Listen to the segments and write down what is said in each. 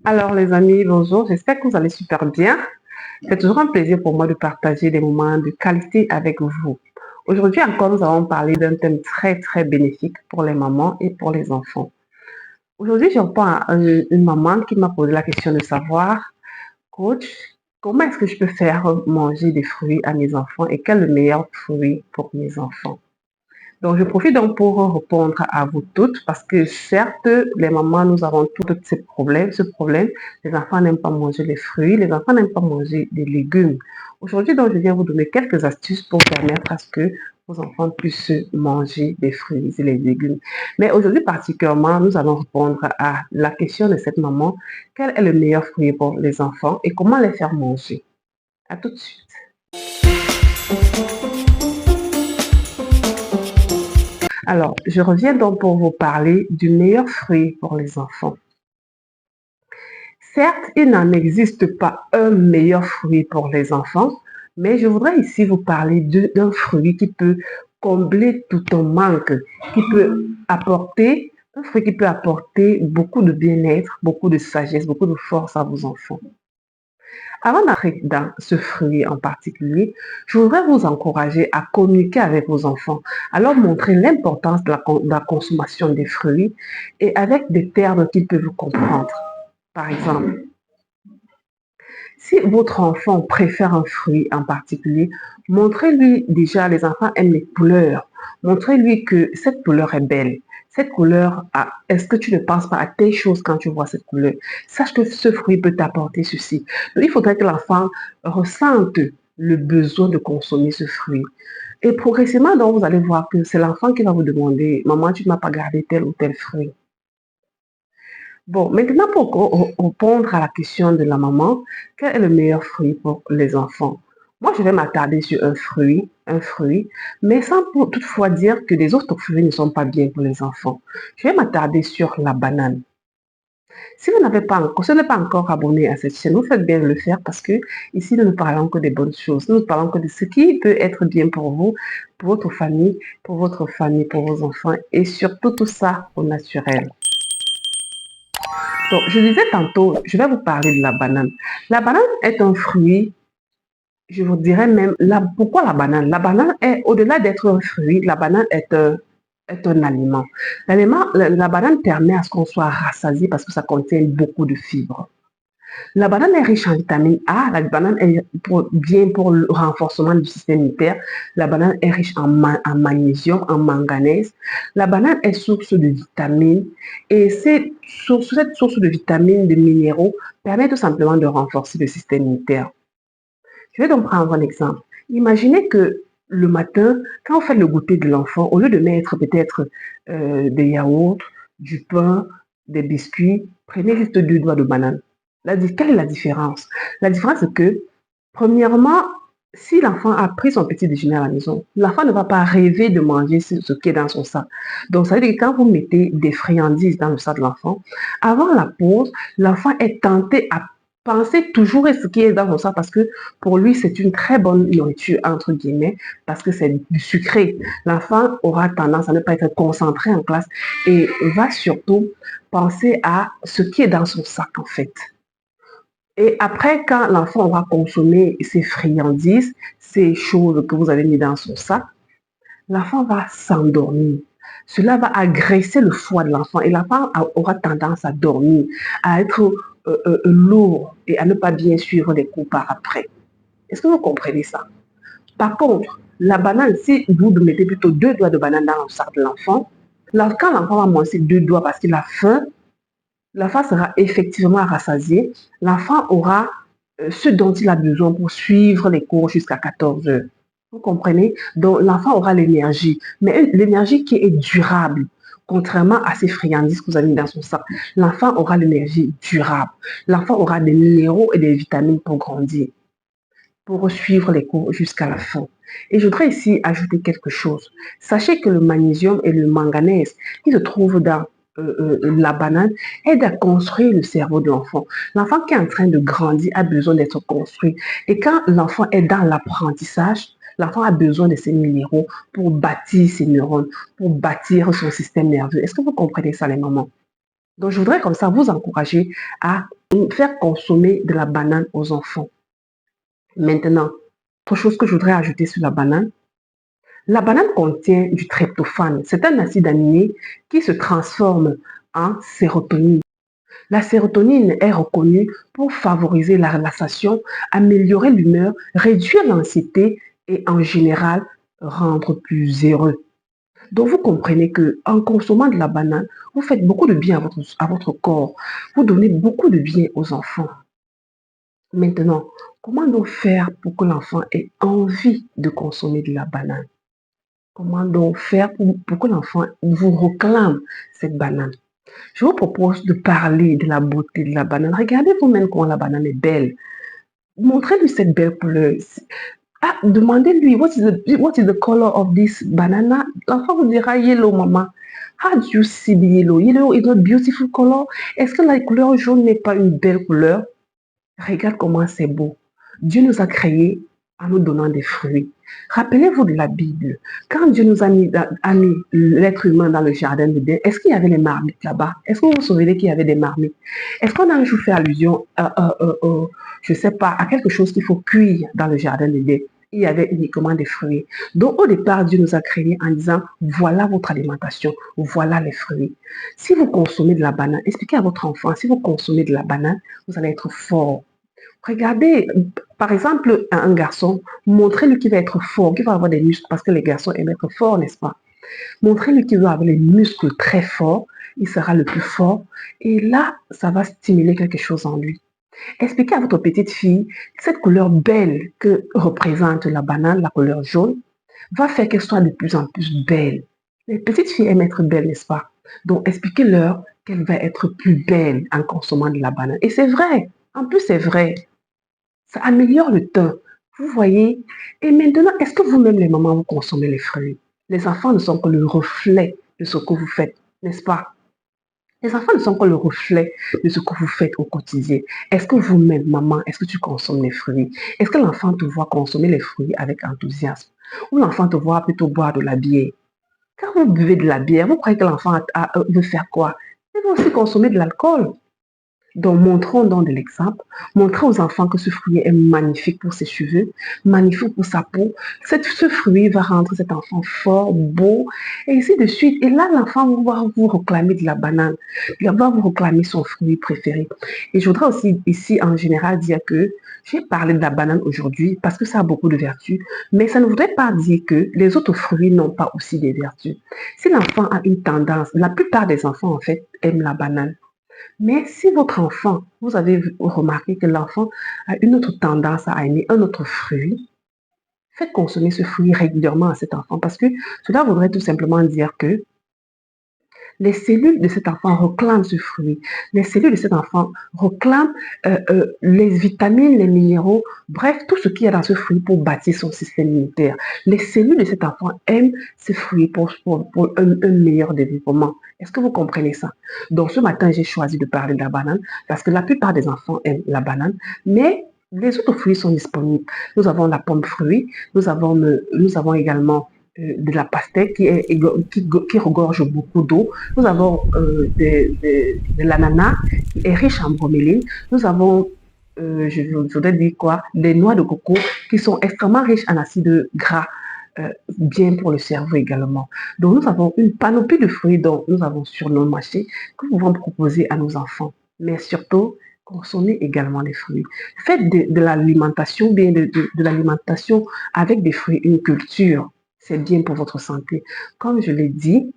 Alors les amis, bonjour, j'espère que vous allez super bien. C'est toujours un plaisir pour moi de partager des moments de qualité avec vous. Aujourd'hui encore, nous allons parler d'un thème très bénéfique pour les mamans et pour les enfants. Aujourd'hui, je réponds à une maman qui m'a posé la question de savoir, coach, comment est-ce que je peux faire manger des fruits à mes enfants et quel est le meilleur fruit pour mes enfants? Donc, je profite donc pour répondre à vous toutes parce que certes, les mamans, nous avons tous ce problème. Les enfants n'aiment pas manger les fruits, les enfants n'aiment pas manger des légumes. Aujourd'hui, donc, je viens vous donner quelques astuces pour permettre à ce que vos enfants puissent manger des fruits et les légumes. Mais aujourd'hui, particulièrement, nous allons répondre à la question de cette maman. Quel est le meilleur fruit pour les enfants et comment les faire manger? À tout de suite. Alors, je reviens donc pour vous parler du meilleur fruit pour les enfants. Certes, il n'en existe pas un meilleur fruit pour les enfants, mais je voudrais ici vous parler d'un fruit qui peut combler tout un manque, qui peut apporter, un fruit qui peut apporter beaucoup de bien-être, beaucoup de sagesse, beaucoup de force à vos enfants. Avant d'entrer dans ce fruit en particulier, je voudrais vous encourager à communiquer avec vos enfants, à leur montrer l'importance de la consommation des fruits et avec des termes qu'ils peuvent comprendre. Par exemple, si votre enfant préfère un fruit en particulier, montrez-lui déjà, les enfants aiment les couleurs. Montrez-lui que cette couleur est belle. Cette couleur, est-ce que tu ne penses pas à telle chose quand tu vois cette couleur? Sache que ce fruit peut t'apporter ceci. Donc, il faudrait que l'enfant ressente le besoin de consommer ce fruit. Et progressivement, donc, vous allez voir que c'est l'enfant qui va vous demander, maman, tu ne m'as pas gardé tel ou tel fruit. Bon, maintenant pour répondre à la question de la maman, quel est le meilleur fruit pour les enfants? Moi, je vais m'attarder sur un fruit, mais sans toutefois dire que les autres fruits ne sont pas bien pour les enfants. Je vais m'attarder sur la banane. Si vous n'avez pas encore, si vous n'êtes pas encore abonné à cette chaîne, vous faites bien de le faire parce que ici, nous ne parlons que des bonnes choses. Nous ne parlons que de ce qui peut être bien pour vous, pour votre famille, pour vos enfants et surtout tout ça au naturel. Donc, je disais tantôt, je vais vous parler de la banane. La banane est un fruit, je vous dirais même, pourquoi la banane? La banane est, au-delà d'être un fruit, la banane est un aliment. La banane permet à ce qu'on soit rassasié parce que ça contient beaucoup de fibres. La banane est riche en vitamine A, la banane est bien pour le renforcement du système immunitaire, la banane est riche en magnésium, en manganèse, la banane est source de vitamines et cette source de vitamines, de minéraux, permet tout simplement de renforcer le système immunitaire. Je vais donc prendre un exemple. Imaginez que le matin, quand vous faites le goûter de l'enfant, au lieu de mettre peut-être des yaourts, du pain, des biscuits, prenez juste 2 doigts de banane. Quelle est la différence? La différence, c'est que, premièrement, si l'enfant a pris son petit déjeuner à la maison, l'enfant ne va pas rêver de manger ce qui est dans son sac. Donc, ça veut dire que quand vous mettez des friandises dans le sac de l'enfant, avant la pause, l'enfant est tenté à penser toujours à ce qui est dans son sac parce que pour lui, c'est une très bonne nourriture, entre guillemets, parce que c'est du sucré. L'enfant aura tendance à ne pas être concentré en classe et va surtout penser à ce qui est dans son sac, en fait. Et après, quand l'enfant aura consommé ces friandises, ces choses que vous avez mis dans son sac, l'enfant va s'endormir. Cela va agresser le foie de l'enfant et l'enfant aura tendance à dormir, à être lourd et à ne pas bien suivre les cours par après. Est-ce que vous comprenez ça? Par contre, la banane, si vous mettez plutôt 2 doigts de banane dans le sac de l'enfant, quand l'enfant va manger 2 doigts parce qu'il a faim, l'enfant sera effectivement rassasié. L'enfant aura ce dont il a besoin pour suivre les cours jusqu'à 14 heures. Vous comprenez? Donc, l'enfant aura l'énergie, mais l'énergie qui est durable. Contrairement à ces friandises que vous avez mis dans son sac, l'enfant aura l'énergie durable. L'enfant aura des minéraux et des vitamines pour grandir, pour suivre les cours jusqu'à la fin. Et je voudrais ici ajouter quelque chose. Sachez que le magnésium et le manganèse qui se trouvent dans la banane aident à construire le cerveau de l'enfant. L'enfant qui est en train de grandir a besoin d'être construit. Et quand l'enfant est dans l'apprentissage, l'enfant a besoin de ces minéraux pour bâtir ses neurones, pour bâtir son système nerveux. Est-ce que vous comprenez ça, les mamans? Donc, je voudrais comme ça vous encourager à faire consommer de la banane aux enfants. Maintenant, autre chose que je voudrais ajouter sur la banane contient du tryptophane. C'est un acide aminé qui se transforme en sérotonine. La sérotonine est reconnue pour favoriser la relaxation, améliorer l'humeur, réduire l'anxiété et en général rendre plus heureux. Donc vous comprenez que en consommant de la banane, vous faites beaucoup de bien à votre corps. Vous donnez beaucoup de bien aux enfants. Maintenant, comment donc faire pour que l'enfant ait envie de consommer de la banane? Comment donc faire pour que l'enfant vous réclame cette banane? Je vous propose de parler de la beauté de la banane. Regardez vous-même comment la banane est belle. Montrez-lui cette belle couleur. Ah, demandez-lui, what is the color of this banana? L'enfant vous dira yellow, maman. How do you see the yellow? Yellow is not beautiful color. Est-ce que la couleur jaune n'est pas une belle couleur? Regarde comment c'est beau. Dieu nous a créés en nous donnant des fruits. Rappelez-vous de la Bible. Quand Dieu nous a mis l'être humain dans le jardin d'Éden, est-ce qu'il y avait les marmites là-bas? Est-ce que vous vous souvenez qu'il y avait des marmites? Est-ce qu'on a un jour fait allusion, je ne sais pas, à quelque chose qu'il faut cuire dans le jardin d'Éden? Il y avait uniquement des fruits. Donc, au départ, Dieu nous a créés en disant, voilà votre alimentation, voilà les fruits. Si vous consommez de la banane, expliquez à votre enfant, si vous consommez de la banane, vous allez être fort. Regardez, par exemple, un garçon, montrez-lui qu'il va être fort, qu'il va avoir des muscles, parce que les garçons aiment être forts, n'est-ce pas? Montrez-lui qu'il va avoir les muscles très forts, il sera le plus fort, et là, ça va stimuler quelque chose en lui. Expliquez à votre petite fille cette couleur belle que représente la banane, la couleur jaune, va faire qu'elle soit de plus en plus belle. Les petites filles aiment être belles, n'est-ce pas? Donc, expliquez-leur qu'elle va être plus belle en consommant de la banane. Et c'est vrai, en plus c'est vrai. Ça améliore le teint. Vous voyez? Et maintenant, est-ce que vous-même, les mamans, vous consommez les fruits? Les enfants ne sont que le reflet de ce que vous faites, n'est-ce pas? Les enfants ne sont que le reflet de ce que vous faites au quotidien. Est-ce que vous-même, maman, est-ce que tu consommes les fruits? Est-ce que l'enfant te voit consommer les fruits avec enthousiasme? Ou l'enfant te voit plutôt boire de la bière? Quand vous buvez de la bière, vous croyez que l'enfant veut faire quoi? Il veut aussi consommer de l'alcool. Donc, montrons donc de l'exemple. Montrez aux enfants que ce fruit est magnifique pour ses cheveux, magnifique pour sa peau. Ce fruit va rendre cet enfant fort, beau, et ainsi de suite. Et là, l'enfant va vous réclamer de la banane. Il va vous réclamer son fruit préféré. Et je voudrais aussi ici, en général, dire que j'ai parlé de la banane aujourd'hui parce que ça a beaucoup de vertus, mais ça ne voudrait pas dire que les autres fruits n'ont pas aussi des vertus. Si l'enfant a une tendance, la plupart des enfants, en fait, aiment la banane. Mais si votre enfant, vous avez remarqué que l'enfant a une autre tendance à aimer un autre fruit, faites consommer ce fruit régulièrement à cet enfant parce que cela voudrait tout simplement dire que les cellules de cet enfant réclament ce fruit. Les cellules de cet enfant réclament les vitamines, les minéraux, bref, tout ce qu'il y a dans ce fruit pour bâtir son système immunitaire. Les cellules de cet enfant aiment ce fruit pour un meilleur développement. Est-ce que vous comprenez ça? Donc, ce matin, j'ai choisi de parler de la banane parce que la plupart des enfants aiment la banane, mais les autres fruits sont disponibles. Nous avons la pomme fruit, nous avons également de la pastèque qui regorge beaucoup d'eau. Nous avons de l'ananas qui est riche en broméline. Nous avons, je voudrais dire quoi, des noix de coco qui sont extrêmement riches en acides gras, bien pour le cerveau également. Donc nous avons une panoplie de fruits dont nous avons sur nos marchés que nous pouvons proposer à nos enfants. Mais surtout, consommez également les fruits. Faites de l'alimentation, bien de l'alimentation avec des fruits, une culture. C'est bien pour votre santé. Comme je l'ai dit,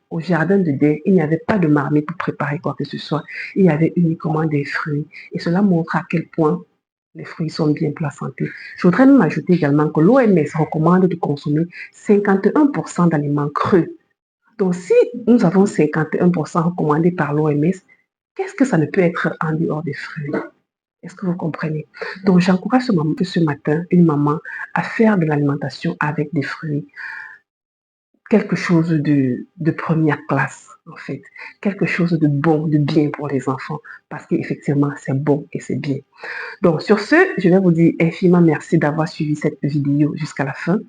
au jardin d'Éden, il n'y avait pas de marmite pour préparer quoi que ce soit. Il y avait uniquement des fruits. Et cela montre à quel point les fruits sont bien pour la santé. Je voudrais même ajouter également que l'OMS recommande de consommer 51% d'aliments crus. Donc, si nous avons 51% recommandés par l'OMS, qu'est-ce que ça ne peut être en dehors des fruits? Est-ce que vous comprenez? Donc, j'encourage ce matin une maman à faire de l'alimentation avec des fruits. Quelque chose de première classe, en fait. Quelque chose de bon, de bien pour les enfants. Parce qu'effectivement, c'est bon et c'est bien. Donc, sur ce, je vais vous dire infiniment merci d'avoir suivi cette vidéo jusqu'à la fin.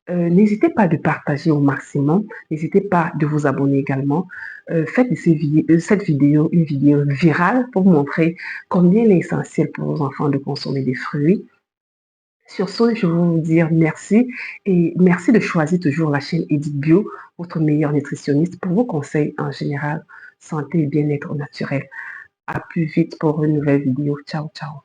N'hésitez pas de partager au maximum. N'hésitez pas de vous abonner également. Faites de cette vidéo une vidéo virale pour montrer combien il est essentiel pour vos enfants de consommer des fruits. Sur ce, je veux vous dire merci et merci de choisir toujours la chaîne Edith Bio, votre meilleur nutritionniste pour vos conseils en général, santé et bien-être naturel. À plus vite pour une nouvelle vidéo. Ciao, ciao.